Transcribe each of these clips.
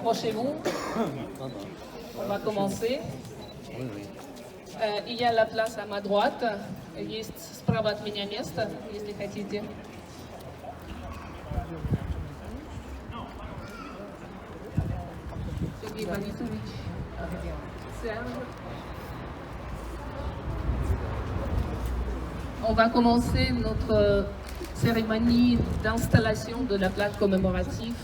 Approchez-vous. On va commencer. Il y a la place à ma droite. Есть справа от меня место, если хотите. Сергей Борисович, Serge. On va commencer notre cérémonie d'installation de la plaque commémorative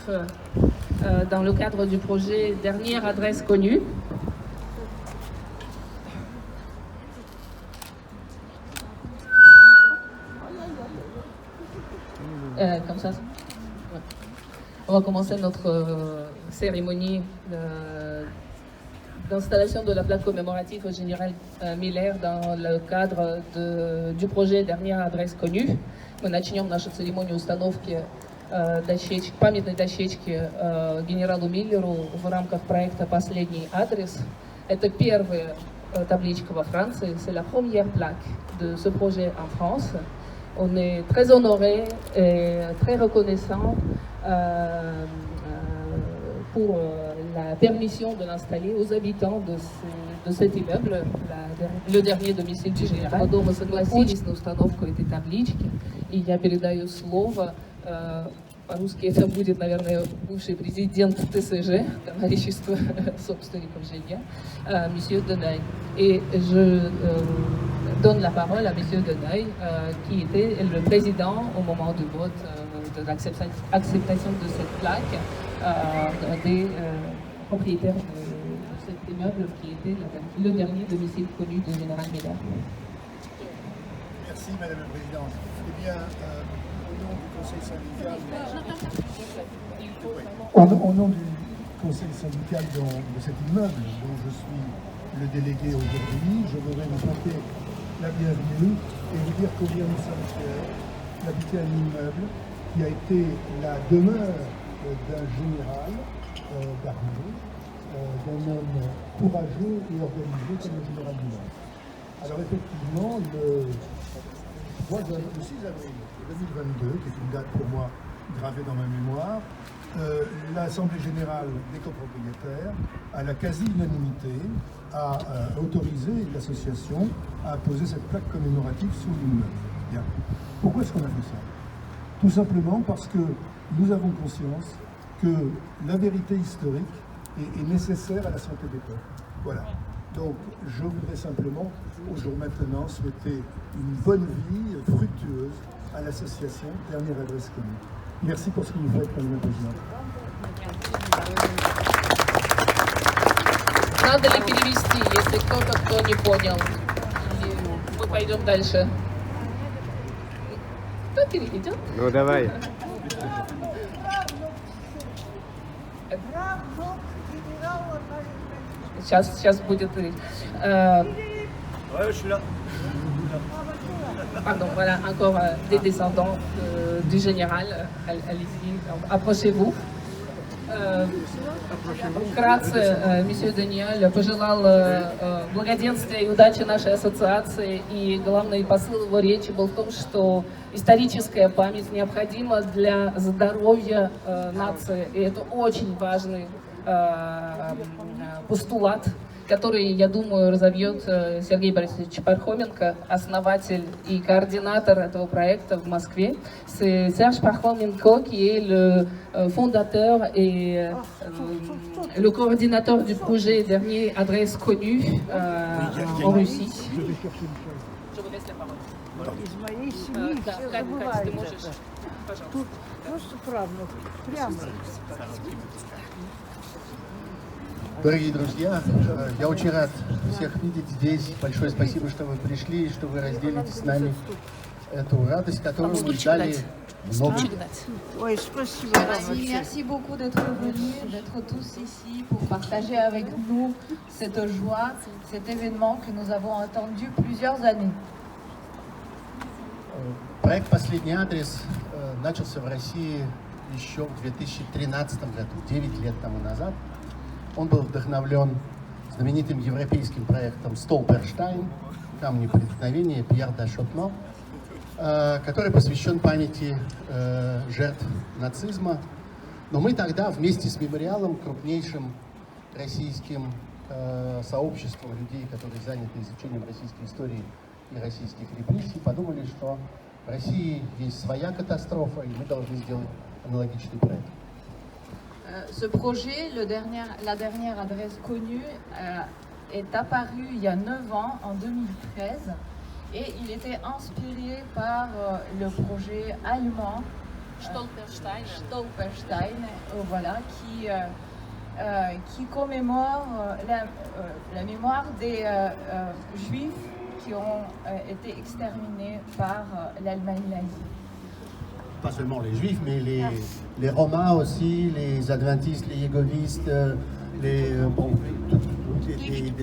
dans le cadre du projet Dernière adresse connue. Comme ça. Ouais. On va commencer notre cérémonie d'installation de la plaque commémorative au général Миллер dans le cadre du projet Dernière adresse connue. Мы начнем нашу церемонию установки памятной дощечки генералу Миллеру в рамках проекта «Последний адрес». Это первая табличка во Франции, c'est la première plaque de ce projet en France. On est très honoré et très reconnaissant pour la permission de l'installer aux habitants de cet immeuble, le dernier домicиль du général. Дома согласились на установку этой таблички, и я передаю слово, по-русски это будет, наверное, бывший президент ТСЖ, товарищества собственников жилья, месье Денай. Et je donne la parole à monsieur Deneuil, qui était le président au moment du vote de l'acceptation de cette plaque des propriétaires de cet immeuble qui était le dernier domicile connu du général Miller. Merci Madame la Présidente. Eh bien, au nom du Conseil syndical, au nom du Conseil syndical de cet immeuble dont je suis le délégué aujourd'hui, je voudrais vous souhaiter la bienvenue et vous dire combien nous sommes fiers d'habiter un immeuble qui a été la demeure d'un général d'armée, d'un homme courageux et organisé comme le général Miller. Alors effectivement, le 6 avril 2022, qui est une date pour moi gravée dans ma mémoire, l'Assemblée générale des copropriétaires, à la quasi-unanimité, a autorisé l'association à poser cette plaque commémorative sur l'immeuble. Bien. Pourquoi est-ce qu'on a fait ça? Tout simplement parce que nous avons conscience que la vérité historique est nécessaire à la santé des peuples. Voilà. Donc, je voudrais simplement, au jour maintenant, souhaiter une bonne vie fructueuse à l'association Dernière adresse connue. Merci pour ce que vous faites, Madame la Présidente. Надо ли перевести, если кто не понял? Мы пойдем дальше. Кто переведет? Ну, давай. Сейчас будет... Pardon, voilà, encore des descendants du général. Allez-y, approchez-vous. Вкратце, месье Даниэль пожелал благоденствия и удачи нашей ассоциации, и главный посыл его речи был в том, что историческая память необходима для здоровья нации, и это очень важный постулат, который, я думаю, разовьет Сергей Борисович Пархоменко, основатель и координатор этого проекта в Москве. C'est Serge Parkhomenko qui est le fondateur et le coordinateur du projet Dernière adresse connue en Russie. Je vous laisse la parole. Из моей семьи все забывают ты можешь, это. пожалуйста. Тут просто правнук, прямо. Дорогие друзья, я очень рад всех видеть здесь. Большое спасибо, что вы пришли и что вы разделите с нами эту радость, которую мы ждали много лет. Ой, спасибо. Merci beaucoup d'être venus, d'être tous ici pour partager avec nous cette joie, cet événement que nous avons attendu plusieurs années. Проект «Последний адрес» начался в России еще в 2013 году, 9 лет тому назад. Он был вдохновлен знаменитым европейским проектом «Столперштайн», камни преткновения Пьер де Шотно, который посвящен памяти жертв нацизма Но мы тогда вместе с мемориалом, крупнейшим российским сообществом людей, которые заняты изучением российской истории и российских репрессий, подумали, что в России есть своя катастрофа, и мы должны сделать аналогичный проект. Ce projet, la dernière adresse connue, est apparu il y a 9 ans, en 2013, et il était inspiré par le projet allemand Stolperstein, voilà, qui commémore la mémoire des Juifs qui ont été exterminés par l'Allemagne nazie. Pas seulement les Juifs, mais les Romains aussi, les Adventistes, les Yégovistes, les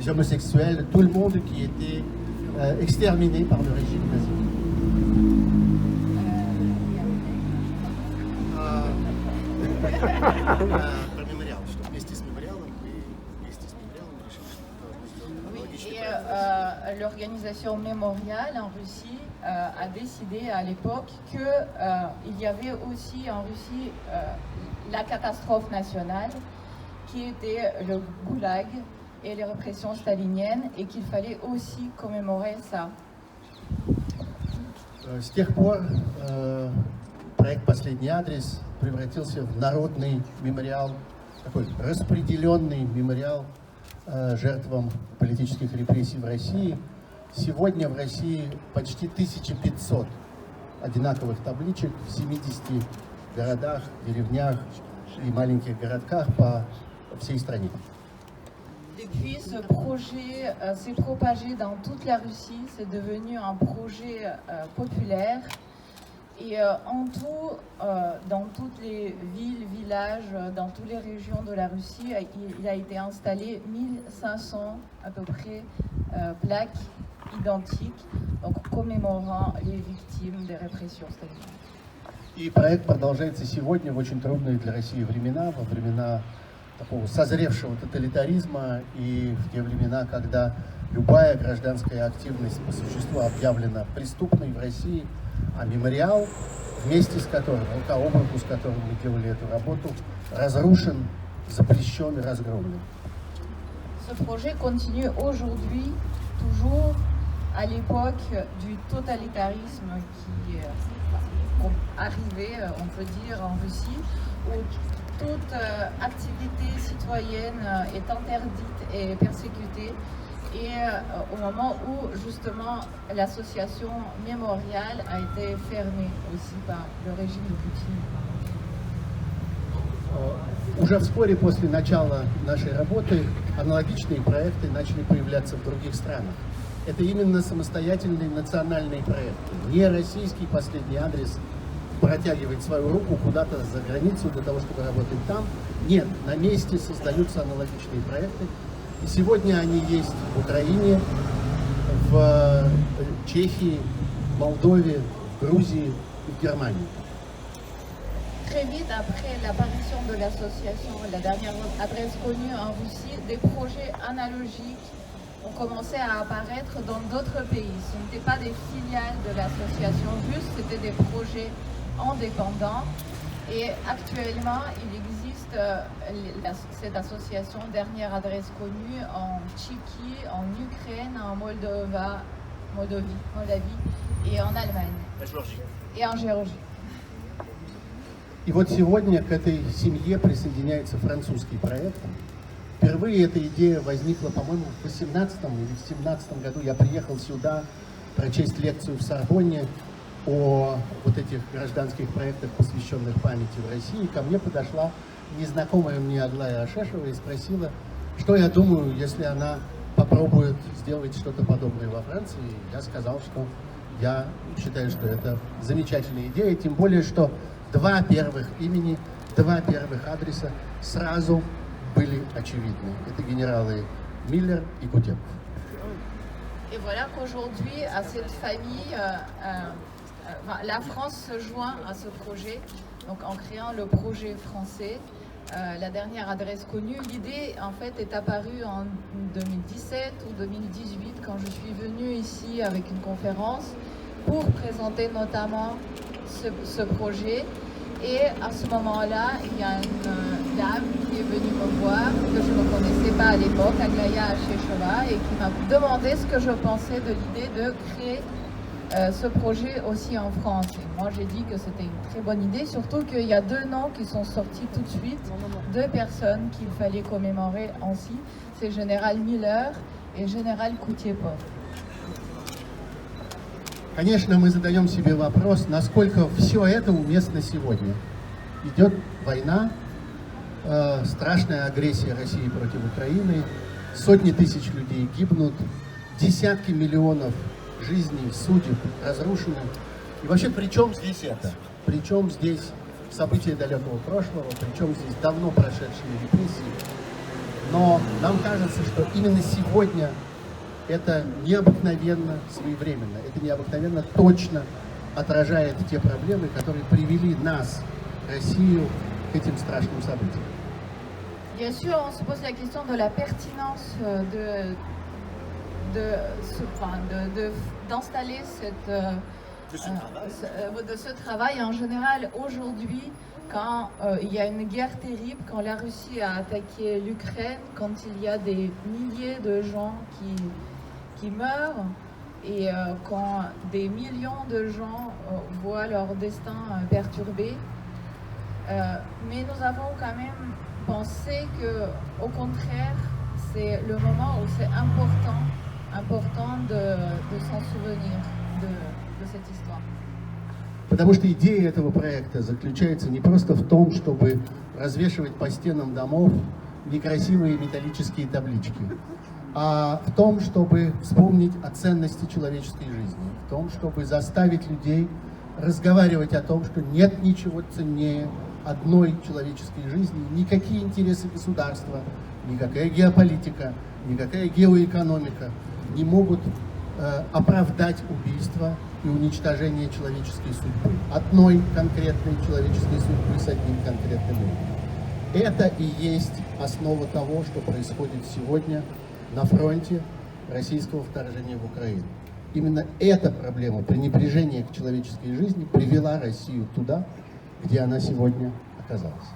homosexuels, tout le monde qui était exterminé par le régime nazi. L'organisation mémoriale en Russie a décidé à l'époque qu'il y avait aussi en Russie la catastrophe nationale qui était le goulag et les répressions staliniennes et qu'il fallait aussi commémorer ça. С тех пор проект «Последний адрес» превратился в народный мемориал, такой распределенный мемориал жертвам политических репрессий в России. Сегодня в России почти 1500 одинаковых табличек в 70 городах, деревнях и маленьких городках по всей стране. Depuis, ce projet s'est propagé dans toute la Russie, c'est devenu un projet populaire. Et en tout, dans toutes les villes, villages, dans toutes les régions de la Russie, il a été installé 1500 à peu près plaques identiques, donc commémorant les victimes des répressions staliniennes. И проект продолжается сегодня в очень трудные для России времена, во времена такого созревшего тоталитаризма и в те времена, когда любая гражданская активность по существу объявлена преступной в России, а мемориал, вместе с которым, рука об руку, с которым мы делали эту работу, разрушен, запрещен и разгромлен. Ce projet continue aujourd'hui, toujours à l'époque du totalitarisme qui arrivait, on peut dire, en Russie, où toute activité citoyenne est interdite et persécutée. Et au moment où justement l'association mémoriale a été fermée aussi par le régime de Poutine. Уже вскоре после начала нашей работы аналогичные проекты начали появляться в других странах. Это именно самостоятельные национальные проекты. Не российский «Последний адрес» протягивает свою руку куда-то за границу для того, чтобы работать там. Нет, на месте создаются аналогичные проекты. И сегодня они есть в Украине, в Чехии, в Молдове, в Грузии и в Германии. Très vite après l'apparition de l'association, la dernière adresse connue en Russie, des projets analogiques ont commencé à apparaître dans d'autres pays. Ce n'étaient pas des filiales de l'association russe, c'était des projets indépendants. Et actuellement, il existe cette association, dernière adresse connue, en Tchéquie, en Ukraine, en Moldavie et en Allemagne. Et en Géorgie. И вот сегодня к этой семье присоединяется французский проект. Впервые эта идея возникла, по-моему, в 2018 или в 2017 году. Я приехал сюда прочесть лекцию в Сорбонне о вот этих гражданских проектах, посвященных памяти в России. И ко мне подошла незнакомая мне Аглая Ашешева и спросила, что я думаю, если она попробует сделать что-то подобное во Франции. Я сказал, что я считаю, что это замечательная идея, тем более, что два первых имени, два первых адреса сразу были очевидны. Это генералы Миллер и Кутепов. Et voilà qu'aujourd'hui, à cette famille, la France se joint à ce projet, donc en créant le projet français. La dernière adresse connue, l'idée en fait est apparue en 2017 ou 2018 quand je suis venue ici avec une conférence pour présenter notamment ce projet. Et à ce moment-là, il y a une dame qui est venue me voir, que je ne connaissais pas à l'époque, Aglaya Sheshova, et qui m'a demandé ce que je pensais de l'idée de créer ce projet aussi en France. Et moi, j'ai dit que c'était une très bonne idée, surtout qu'il y a deux noms qui sont sortis tout de suite, deux personnes qu'il fallait commémorer ainsi. C'est Général Miller et Général Koutiepov. Конечно, мы задаем себе вопрос, насколько все это уместно сегодня. Идет война, страшная агрессия России против Украины, сотни тысяч людей гибнут, десятки миллионов жизней, судеб разрушены. И вообще, при чем здесь это? При чем здесь события далекого прошлого, при чем здесь давно прошедшие репрессии? Но нам кажется, что именно сегодня это необыкновенно своевременно, это необыкновенно точно отражает те проблемы, которые привели нас, Россию, к этим страшным событиям. Bien sûr, on se pose la question de la pertinence d'installer ce travail en général aujourd'hui, quand il y a une guerre terrible, quand la Russie a attaqué l'Ukraine, quand il y a des milliers de gens qui meurent et quand des millions de gens voient leur destin perturbé. Mais nous avons quand même pensé que, au contraire, c'est le moment où c'est important de s'en souvenir de cette histoire. Потому что идея этого проекта заключается не просто в том, чтобы развешивать по стенам домов некрасивые металлические таблички, а в том, чтобы вспомнить о ценности человеческой жизни, в том, чтобы заставить людей разговаривать о том, что нет ничего ценнее одной человеческой жизни, никакие интересы государства, никакая геополитика, никакая геоэкономика не могут оправдать убийство и уничтожение человеческой судьбы, одной конкретной человеческой судьбы с одним конкретным именем. Это и есть основа того, что происходит сегодня на фронте российского вторжения в Украину. Именно эта проблема пренебрежения к человеческой жизни привела Россию туда, где она сегодня оказалась.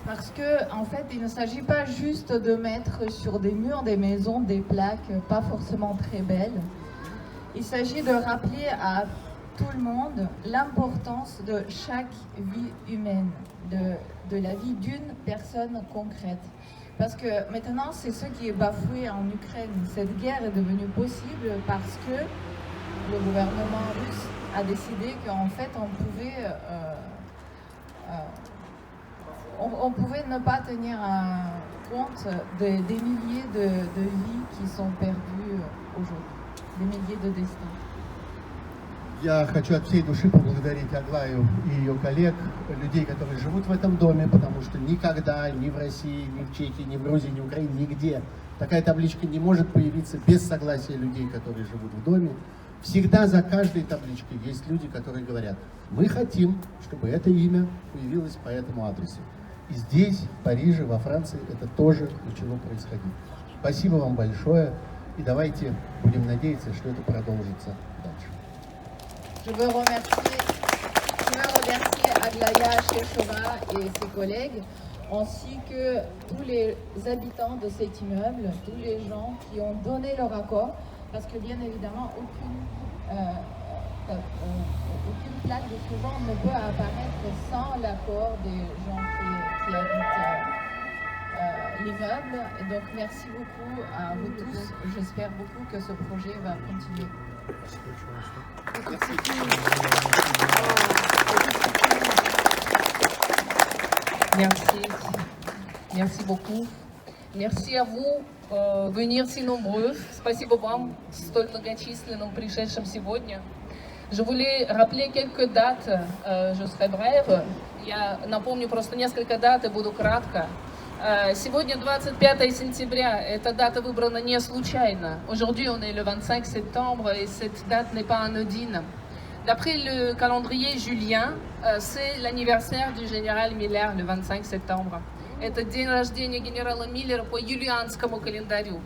Parce que, en fait, il ne s'agit pas juste de mettre sur des murs des maisons des plaques pas forcément très belles. Il s'agit de rappeler à tout le monde l'importance de chaque vie humaine, de la vie d'une personne concrète. Parce que maintenant, c'est ce qui est bafoué en Ukraine. Cette guerre est devenue possible parce que le gouvernement russe a décidé qu'en fait, on pouvait ne pas tenir compte des milliers de vies qui sont perdues aujourd'hui, des milliers de destins. Я хочу от всей души поблагодарить Аглаю и ее коллег, людей, которые живут в этом доме, потому что никогда ни в России, ни в Чехии, ни в Грузии, ни в Украине, нигде такая табличка не может появиться без согласия людей, которые живут в доме. Всегда за каждой табличкой есть люди, которые говорят: мы хотим, чтобы это имя появилось по этому адресу. И здесь, в Париже, во Франции, это тоже начало происходить. Спасибо вам большое, и давайте будем надеяться, что это продолжится дальше. Je veux remercier Aglaya Sheshova et ses collègues, ainsi que tous les habitants de cet immeuble, tous les gens qui ont donné leur accord, parce que bien évidemment, aucune plaque de ce genre ne peut apparaître sans l'accord des gens qui habitent l'immeuble. Et donc merci beaucoup à vous tous. J'espère beaucoup que ce projet va continuer. Merci beaucoup. Merci à vous venir si nombreux. Спасибо вам, столь многочисленным, пришедшим сегодня. Je voulais rappeler quelques dates, je serai brève. Я напомню просто несколько дат и буду кратко. Сегодня 25 сентября, эта дата выбрана не случайно. Aujourd'hui, on est le 25 septembre et cette date n'est pas anodine. D'après le calendrier julien, c'est l'anniversaire du général Miller le 25 septembre. Это день рождения генерала Миллера по юлианскому календарю.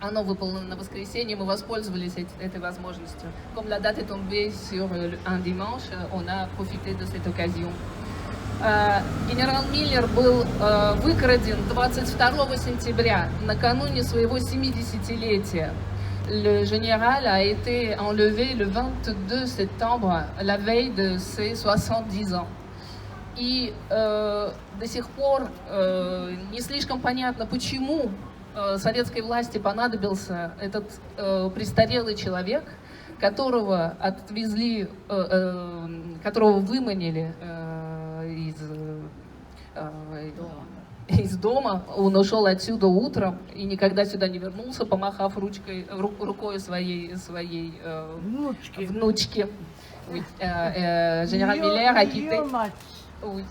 Оно выполнено на воскресенье, мы воспользовались этой возможностью. Comme la date est tombée sur un dimanche, on a profité de cette occasion. Генерал Миллер был выкраден 22 сентября, накануне своего 70-летия. Le général a été enlevé le 22 septembre, la veille de ses 70 ans. И до сих пор не слишком понятно, почему советской власти понадобился этот престарелый человек, которого отвезли, которого выманили из дома. Он ушел отсюда утром и никогда сюда не вернулся, помахав рукой своей внучке. Oui. Général Miller a quitté. Oui,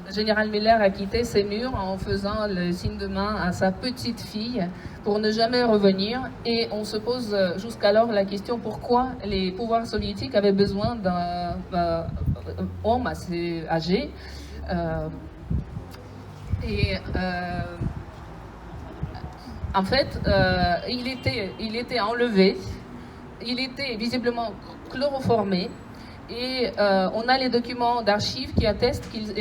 Général Miller a quitté ces murs en faisant le signe de main à sa petite fille pour ne jamais revenir. Et on se pose jusqu'alors la question pourquoi les pouvoirs soviétiques avaient besoin d'un homme assez âgé. En fait, il était enlevé, il était visiblement chloroformé. Et on a les documents d'archives qui attestent qu'il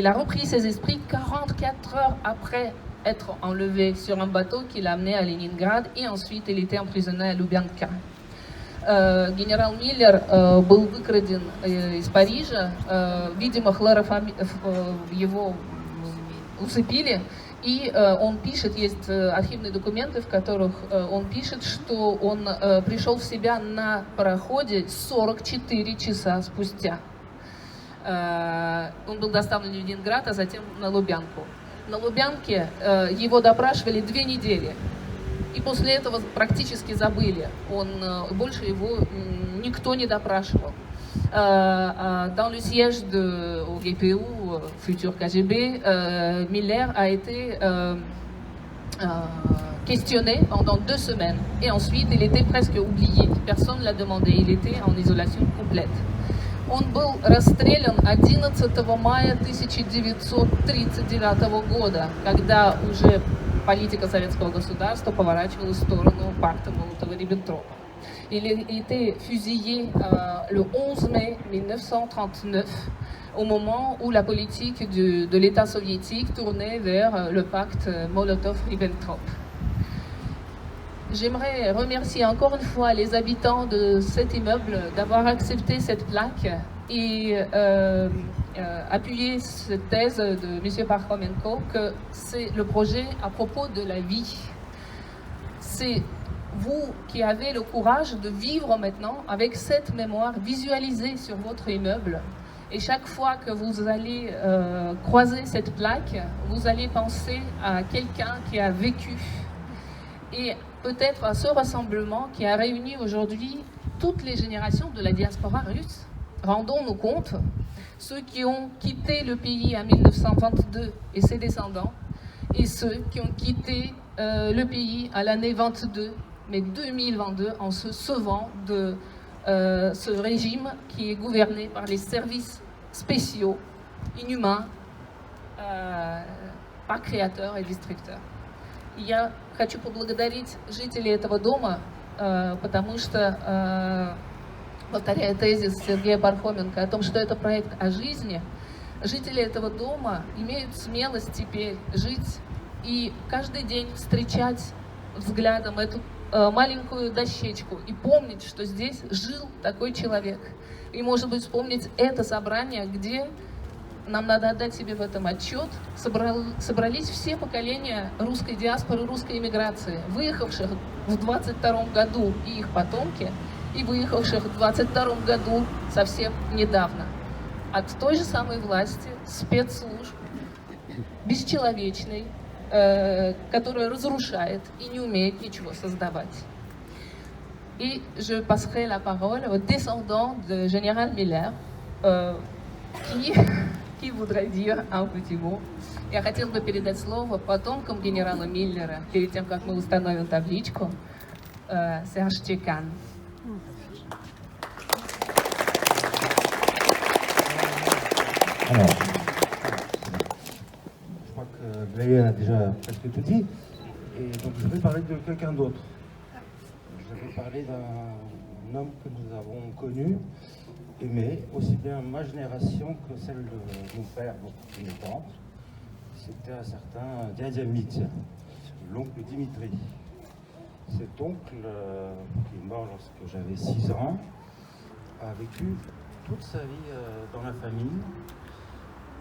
a repris ses esprits 44 heures après être enlevé sur un bateau qui l'a amené à Leningrad, et ensuite il était emprisonné à Lubyanka. Генерал Миллер был выкраден из Парижа, видимо, его усыпили. И он пишет, есть архивные документы, в которых он пишет, что он пришел в себя на пароходе 44 часа спустя. Он был доставлен в Ленинград, а затем на Лубянку. На Лубянке его допрашивали 2 недели. И после этого практически забыли. Больше его никто не допрашивал. Dans le siège au GPU, futur KGB, Miller a été questionné pendant 2 semaines. Et ensuite, il était presque oublié. Personne ne l'a demandé. Il était en isolation complète. Он был расстрелян 11 мая 1939 года, когда уже политика советского государства поворачивалась в сторону пакта Молотова-Риббентропа. Il était fusillé le 11 mai 1939, au moment où la politique de l'État soviétique tournait vers le pacte Molotov-Ribbentrop. J'aimerais remercier encore une fois les habitants de cet immeuble d'avoir accepté cette plaque et appuyer cette thèse de M. Parkhomenko que c'est le projet à propos de la vie. C'est vous qui avez le courage de vivre maintenant avec cette mémoire visualisée sur votre immeuble. Et chaque fois que vous allez croiser cette plaque, vous allez penser à quelqu'un qui a vécu. Et peut-être à ce rassemblement qui a réuni aujourd'hui toutes les générations de la diaspora russe. Rendons-nous compte, ceux qui ont quitté le pays en 1922 et ses descendants, et ceux qui ont quitté le pays à l'année 22, mais 2022, en se sauvant de ce régime qui est gouverné par les services spéciaux, inhumains, par créateurs et destructeurs. Я хочу поблагодарить жителей этого дома, потому что, повторяя тезис Сергея Пархоменко о том, что это проект о жизни, жители этого дома имеют смелость теперь жить и каждый день встречать взглядом эту маленькую дощечку и помнить, что здесь жил такой человек. И, может быть, вспомнить это собрание, где нам надо отдать себе в этом отчет, собрались все поколения русской диаспоры, русской эмиграции, выехавших в 22 году и их потомки, и выехавших в 22 году совсем недавно. От той же самой власти, спецслужб, бесчеловечной, которая разрушает и не умеет ничего создавать. Et je passerai la parole au descendant de Général Miller, qui voudrait dire un petit mot. Я хотел бы передать слово потомкам генерала Миллера, перед тем, как мы установим табличку, Serge Tchekan. Alors, je crois que Marie a déjà presque tout dit. Et donc je vais parler de quelqu'un d'autre. Je vais parler d'un homme que nous avons connu, aimé, aussi bien ma génération que celle de mon père, de mes tantes. C'était un certain Diadia Mitya, l'oncle Dimitri. Cet oncle, qui est mort lorsque j'avais 6 ans, a vécu toute sa vie dans la famille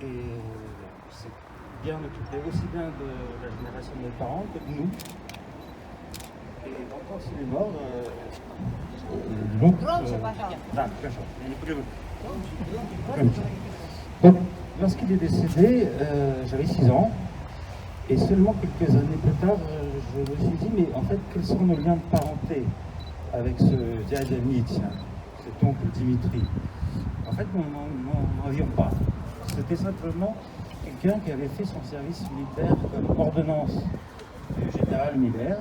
et s'est bien occupé aussi bien de la génération de mes parents que de nous. Et donc quand il est mort, donc lorsqu'il est décédé, j'avais 6 ans. Et seulement quelques années plus tard, je me suis dit, mais en fait, quels sont nos liens de parenté avec ce Diadia Mitya, cet oncle Dimitri? En fait, nous n'en avions pas. C'était simplement quelqu'un qui avait fait son service militaire comme ordonnance du général Miller,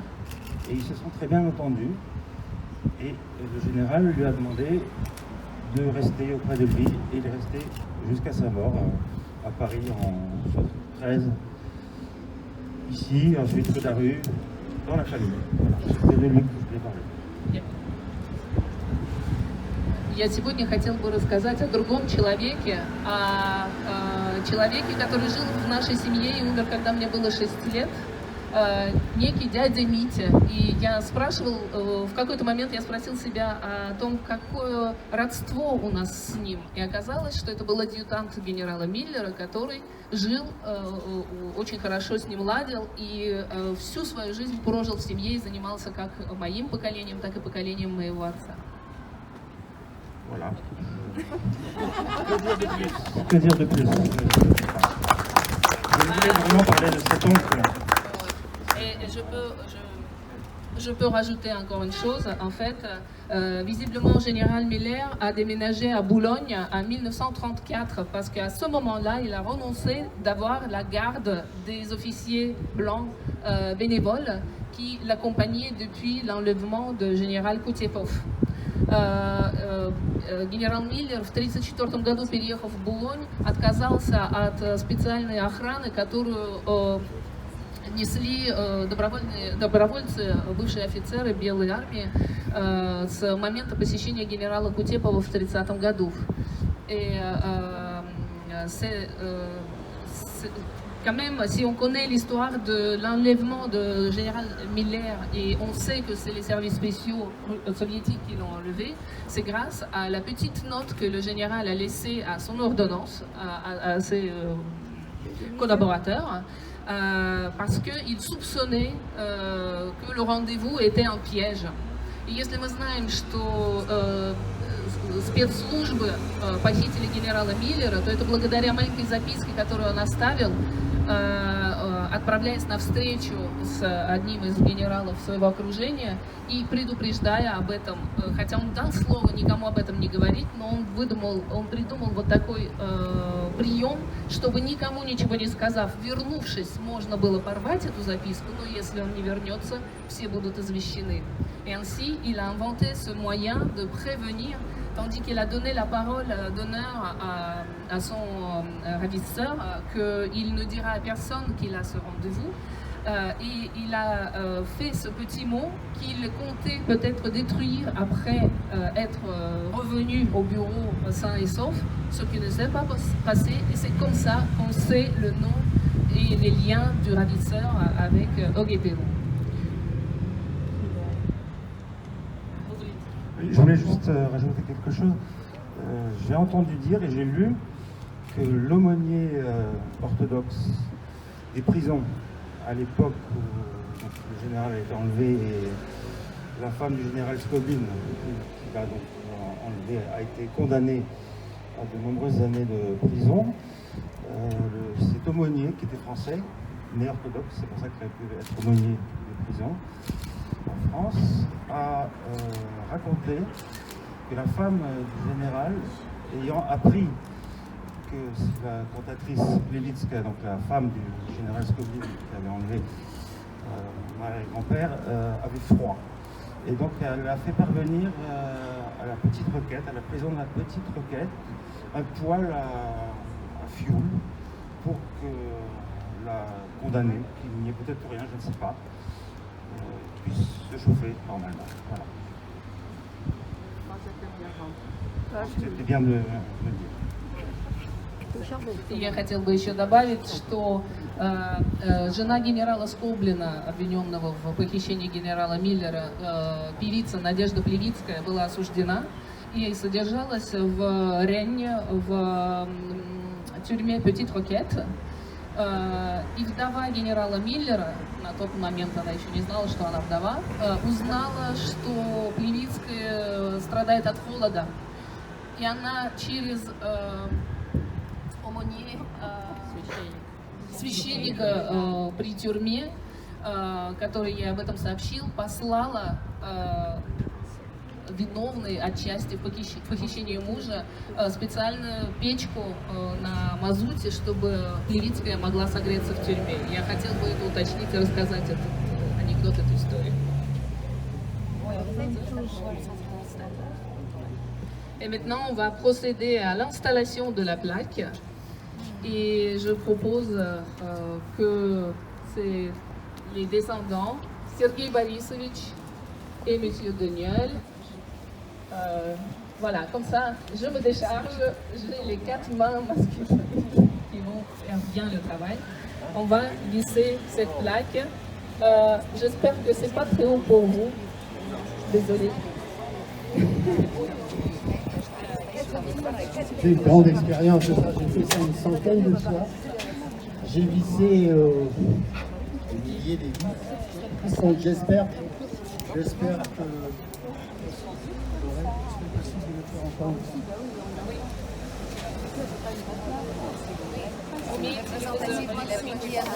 et ils se sont très bien entendus. Et le général lui a demandé de rester auprès de lui, et il est resté jusqu'à sa mort à Paris en 1973. Ici, ensuite rue de la rue, dans la famille. C'était de lui que je voulais parler. Я сегодня хотел бы рассказать о другом человеке, о человеке, который жил в нашей семье и умер, когда мне было 6 лет, некий дядя Митя. И я спрашивал, в какой-то момент я спросил себя о том, какое родство у нас с ним. И оказалось, что это был адъютант генерала Миллера, который жил, очень хорошо с ним ладил и всю свою жизнь прожил в семье и занимался как моим поколением, так и поколением моего отца. Voilà. Que dire de plus? Je voulais vraiment parler de cet oncle. Et je peux rajouter encore une chose. En fait, visiblement, Général Miller a déménagé à Boulogne en 1934 parce qu'à ce moment-là, il a renoncé d'avoir la garde des officiers blancs bénévoles qui l'accompagnaient depuis l'enlèvement de Général Кутепов. Генерал Миллер в 1934 году, переехав в Булонь, отказался от специальной охраны, которую несли добровольцы, бывшие офицеры Белой армии с момента посещения генерала Кутепова в 30 году. Et quand même, si on connaît l'histoire de l'enlèvement de général Miller et on sait que c'est les services spéciaux soviétiques qui l'ont enlevé, c'est grâce à la petite note que le général a laissée à son ordonnance, à ses collaborateurs, parce qu'il soupçonnait que le rendez-vous était un piège. И если мы знаем, что спецслужбы похитили генерала Миллера, то это благодаря маленькой записке, которую он оставил, отправляясь на встречу с одним из генералов своего окружения и предупреждая об этом, хотя он дал слово никому об этом не говорить, но он придумал вот такой прием, чтобы никому ничего не сказав, вернувшись, можно было порвать эту записку, но если он не вернется, все будут извещены. Et ainsi, il a inventé ce moyen de prévenir, tandis qu'il a donné la parole d'honneur à son ravisseur, qu'il ne dira à personne qu'il a ce rendez-vous. Et il a fait ce petit mot qu'il comptait peut-être détruire après être revenu au bureau sain et sauf, ce qui ne s'est pas passé. Et c'est comme ça qu'on sait le nom et les liens du ravisseur avec Oguepero. Je voulais juste rajouter quelque chose. J'ai entendu dire et j'ai lu que l'aumônier orthodoxe des prisons, à l'époque où le général a été enlevé et la femme du général Skobin, qui l'a donc enlevé, a été condamnée à de nombreuses années de prison. Cet aumônier, qui était français, mais orthodoxe, c'est pour ça qu'il a pu être aumônier des prisons, en France, a raconté que la femme du général, ayant appris que la cantatrice Lelitska, donc la femme du général Skobin qui avait enlevé mon arrière-grand-père, avait froid. Et donc elle a fait parvenir à la Petite Requête, à la prison de la Petite Requête, un poêle à fioul pour que l'a condamné, qu'il n'y ait peut-être rien, je ne sais pas, puisse se chauffer normalement. Voilà. C'était bien de me dire. И я хотел бы еще добавить, что жена генерала Скоблина, обвиненного в похищении генерала Миллера, певица Надежда Плевицкая, была осуждена и содержалась в Ренне, в тюрьме Петит Рокет. И вдова генерала Миллера, на тот момент она еще не знала, что она вдова, узнала, что Плевицкая страдает от холода. И она через священника при тюрьме, который ей об этом сообщил, послала виновной отчасти в похищении мужа специальную печку на мазуте, чтобы Плевицкая могла согреться в тюрьме. Я хотела бы это уточнить и рассказать этот анекдот, эту историю. Et maintenant, on va procéder à l'installation de la plaque. Et je propose que les descendants, Sergueï Borisovitch et Monsieur Deniel, voilà, comme ça, je me décharge, j'ai les 4 mains masculines qui vont faire bien le travail. On va glisser cette plaque. J'espère que c'est pas très haut pour vous. Désolée. C'est une grande expérience, j'ai fait ça une centaine de fois. J'ai vissé des milliers des vis. Donc j'espère que possible de le faire entendre.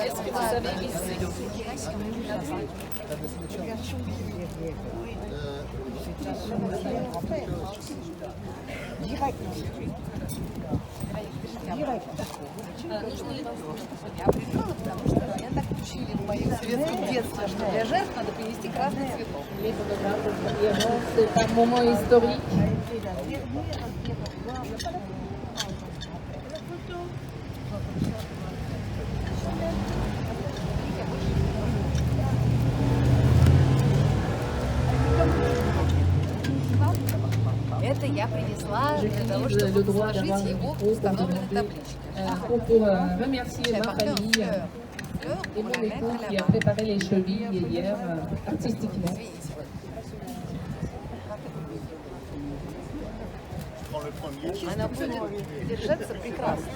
Est-ce que vous savez visser? Direct. Direct. Я придумала, потому что меня так учили в моем советском детстве, что для жертв надо принести красный цветок. Les photographes de Pierrot, c'est un moment historique. Это я принесла Je для того, utilise le чтобы droit сложить d'avoir le его в micro pour установленной demander, табличке. pour remercier ma famille et mon époux qui a préparé les chevilles hier artistiquement. Она будет держаться прекрасно.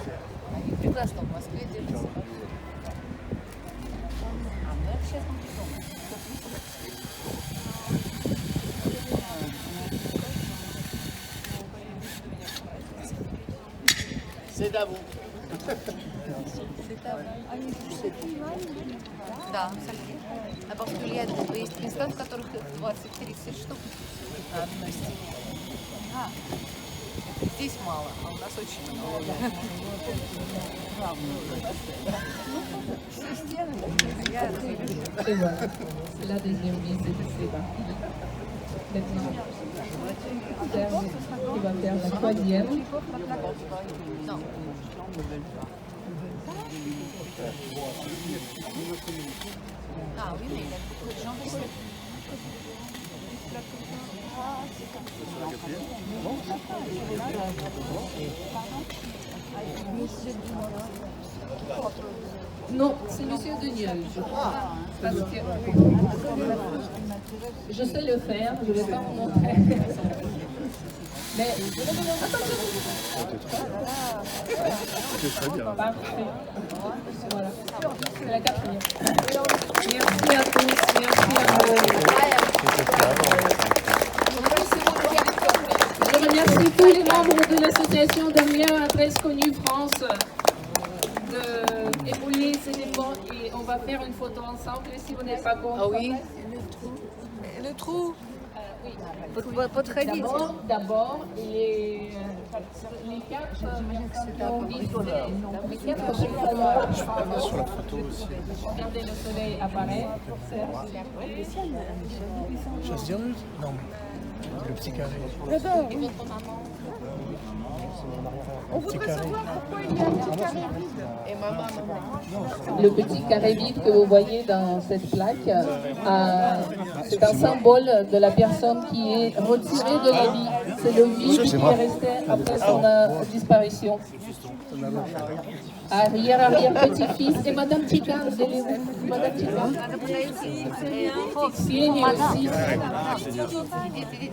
Прекрасно в Москве держится. Ну это сейчас мы придумаем. C'est à vous. Да, сольки. А parce qu'il y a есть места, в которых 20-30 штук на одной стене. Здесь мало, а у нас очень много. Et voilà, la deuxième visite, c'est parti. Maintenant, Serge qui va faire la troisième. Non. Ah oui, mais il a beaucoup de gens qui sont... Non, c'est Monsieur Deniel, je crois. Parce que je sais le faire, je ne vais pas vous montrer. Mais parfait. Voilà. C'est la quatrième. Merci à tous, merci à vous. Je remercie tous les membres de l'association Damien Adresse Connue France d'épauler cet événement et on va faire une photo ensemble si vous n'êtes pas contre. Ah oui. Le trou. Oui. Подходите. D'abord, les 4 qui ont visité, les 4 Sur la photo aussi. regardez le soleil apparaître. Chasse direct? Non. Le petit carré. Et votre maman On voudrait savoir pourquoi il y a un petit carré vide. Et maman. Le petit carré vide que vous voyez dans cette plaque, c'est un symbole de la personne qui est retirée de la vie. C'est le vide qui est resté après son disparition. Arrière-petit-fils. Et Madame Chica, vous allez où? Madame Chica. Ksienia aussi.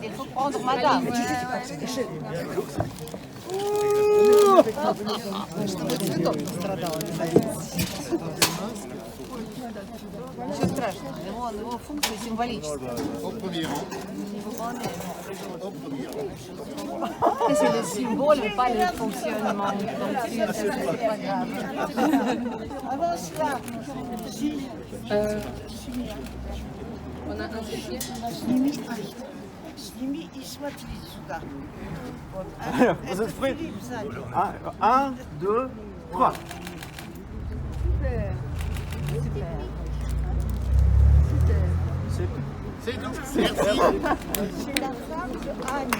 Il faut prendre madame. Чтобы цветок пострадал. Ничего страшного, его функция символическая. C'est le symbole, mais pas le fonctionnement. Donc, c'est pas grave. Avance là. On a un papier. Сними и смотри сюда. Вот. Vous êtes prêts? Филипп сзади. 1, 2, 3. C'est tout. C'est la femme de Anne.